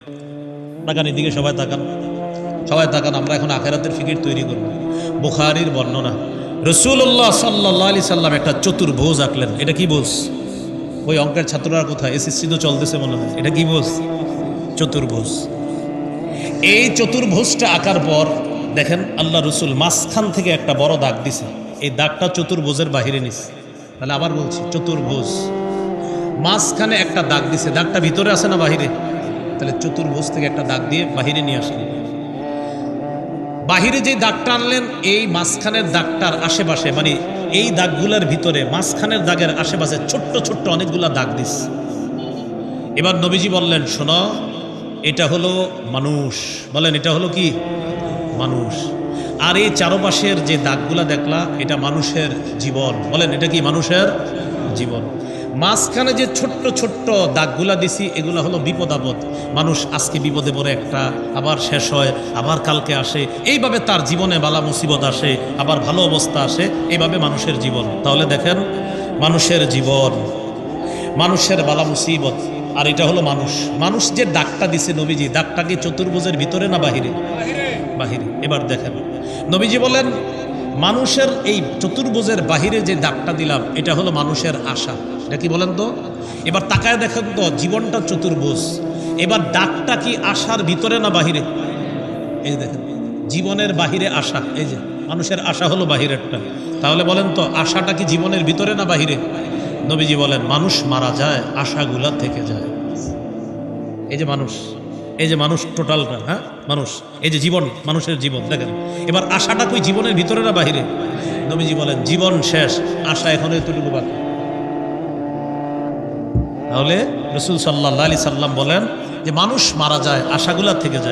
তাকান এদিকে, সবাই তাকান, সবাই তাকান। আমরা এখন আখিরাতের ফিকির তৈরি করব। বুখারীর বর্ণনা, রাসূলুল্লাহ সাল্লাল্লাহু আলাইহি সাল্লাম একটা চতুর্ভুজ আঁকলেন। এটা কি বোঝ? ওই অঙ্কের ছাত্ররা কোথায়? এসএসসি তো চলতেছে মনে হয়। এটা কি বোঝ? চতুর্ভুজ। এই চতুর্ভুজটা আঁকার পর দেখেন আল্লাহ রসুল মাঝখান থেকে একটা বড় দাগ দিছে। এই দাগটা চতুর্ভুজের বাহিরে নিছে। তাহলে আবার বলছি, চতুর্ভুজ মাঝখানে একটা দাগ দিছে। দাগটা ভিতরে আছে না বাহিরে? তাহলে চতুর্ভুজ থেকে একটা দাগ দিয়ে বাহিরে নিয়ে আসলেন। বাহিরে যে দাগটা আনলেন, এই মাঝখানের দাগটার আশেপাশে, মানে এই দাগগুলোর ভিতরে মাঝখানের দাগের আশেপাশে ছোট্ট ছোট্ট অনেকগুলা দাগ দিস। এবার নবীজি বললেন, শোনো, এটা হলো মানুষ। বলেন, এটা হলো কি? মানুষ। আর এই চারপাশের যে দাগগুলা দেখলা, এটা মানুষের জীবন। বলেন, এটা কি? মানুষের জীবন। মাঝখানে যে ছোট্ট ছোট্ট দাগগুলা দিছি, এগুলো হলো বিপদ আপদ। মানুষ আজকে বিপদে পড়ে একটা, আবার শেষ হয়, আবার কালকে আসে। এইভাবে তার জীবনে বালা মুসিবত আসে, আবার ভালো অবস্থা আসে। এইভাবে মানুষের জীবন। তাহলে দেখেন, মানুষের জীবন, মানুষের বালা মুসিবত, আর এটা হলো মানুষ। মানুষ যে দাগটা দিছে নবীজি, দাগটা কি চতুর্ভুজের ভিতরে না বাহিরে? বাহিরে। এবার দেখেন নবীজি বলেন, মানুষের এই চতুর্ভুজের বাহিরে যে দাগটা দিলাম, এটা হলো মানুষের আশা। এটা কি বলেন তো? এবার তাকায় দেখেন তো, জীবনটা চতুর্ভুজ। এবার দাগটা কি আশার ভিতরে না বাহিরে? এই দেখেন, জীবনের বাহিরে আশা। এই যে মানুষের আশা হলো বাহিরেরটা। তাহলে বলেন তো, আশাটা কি জীবনের ভিতরে না বাহিরে? নবীজি বলেন, মানুষ মারা যায়, আশাগুলা থেকে যায়। এই যে মানুষ, এই যে মানুষ টোটালটা, হ্যাঁ মানুষ, এই যে জীবন, মানুষের জীবন দেখেন। এবার আশাটা কই জীবনের ভিতরে না বাহিরে? নবীজি বলেন, জীবন শেষ, আশা এখন এতটুকু বাকি। তাহলে রাসূল সাল্লাল্লাহু আলাইহি সাল্লাম বলেন যে মানুষ মারা যায়, আশাগুলা থেকে যায়।